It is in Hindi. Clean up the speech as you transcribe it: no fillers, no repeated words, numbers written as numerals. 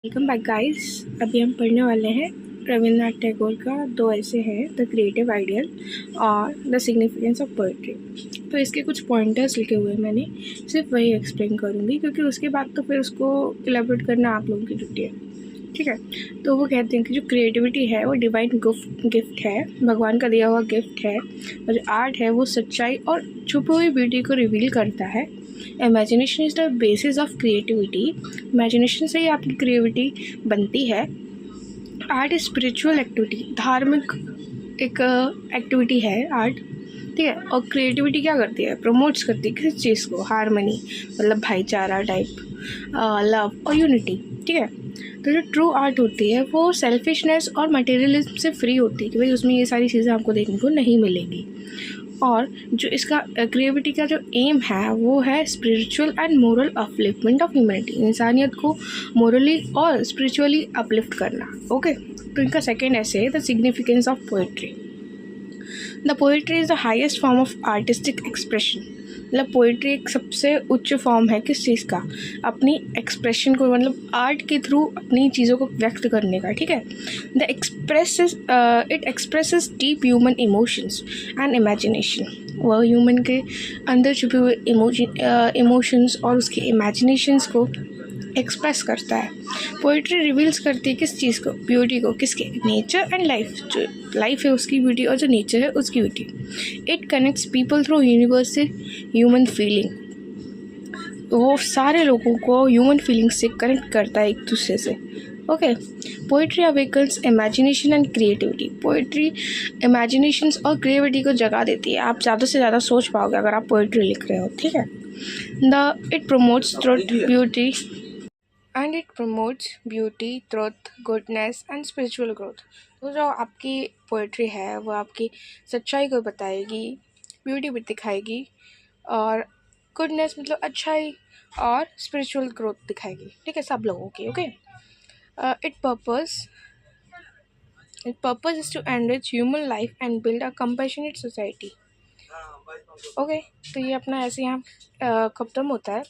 Welcome back guys. अभी हम पढ़ने वाले हैं रविन्द्रनाथ टैगोर का दो ऐसे हैं, द क्रिएटिव आइडियल और द सिग्निफिकेंस ऑफ पोइट्री। तो इसके कुछ पॉइंटर्स लिखे हुए हैं मैंने, सिर्फ वही एक्सप्लेन करूँगी क्योंकि उसके बाद तो फिर उसको इलेबोरेट करना आप लोगों की ड्यूटी है, ठीक है। तो वो कहते हैं कि जो क्रिएटिविटी है वो डिवाइन गिफ्ट है, भगवान का दिया हुआ गिफ्ट है। और जो आर्ट है वो सच्चाई और छुपी हुई ब्यूटी को रिवील करता है। Imagination is the basis of creativity, imagination से ही आपकी क्रिएटिविटी बनती है। आर्ट इज स्पिरिचुअल एक्टिविटी, धार्मिक एक एक्टिविटी है आर्ट, ठीक है। और क्रिएटिविटी क्या करती है, प्रमोट्स करती है किसी चीज़ को, हारमनी मतलब भाईचारा टाइप, लव और यूनिटी, ठीक है। तो जो ट्रू आर्ट होती है वो सेल्फिशनेस और मटेरियलिज्म से फ्री होती है कि भाई उसमें ये सारी चीज़ें आपको देखने को नहीं मिलेंगी। और जो इसका क्रिएटिविटी का जो एम है वो है spiritual and moral upliftment of humanity, इंसानियत को मोरली और स्पिरिचुअली अपलिफ्ट करना, ओके। तो इनका सेकेंड ऐसे है the significance of poetry. The poetry is the highest form of artistic expression. मतलब पोइट्री एक सबसे उच्च फॉर्म है किस चीज़ का, अपनी एक्सप्रेशन को, मतलब आर्ट के थ्रू अपनी चीज़ों को व्यक्त करने का, ठीक है। The it expresses deep human emotions and imagination. वह ह्यूमन के अंदर छुपे हुए इमोशंस और उसके इमेजिनेशंस को एक्सप्रेस करता है। पोइट्री रिवील्स करती है किस चीज़ को, ब्यूटी को, किसके, नेचर एंड लाइफ। जो लाइफ है उसकी ब्यूटी और जो नेचर है उसकी beauty. It connects people through universal human feeling, वो सारे लोगों को ह्यूमन फीलिंग से कनेक्ट करता है एक दूसरे से, okay. Poetry awakens imagination and creativity. Poetry imaginations और क्रिएटिविटी को जगा देती है, आप ज़्यादा से ज़्यादा सोच पाओगे अगर आप पोइट्री लिख रहे हो, ठीक है। It promotes truth, beauty and it promotes beauty, truth, goodness and spiritual growth. तो जो आपकी पोइट्री है वो आपकी सच्चाई को बताएगी, ब्यूटी भी दिखाएगी, और गुडनेस मतलब अच्छाई, और स्पिरिचुअल ग्रोथ दिखाएगी, ठीक है, सब लोगों की, okay. Its purpose is to enrich human life and build a compassionate society, okay. तो ये अपना ऐसे यहाँ खत्म होता है।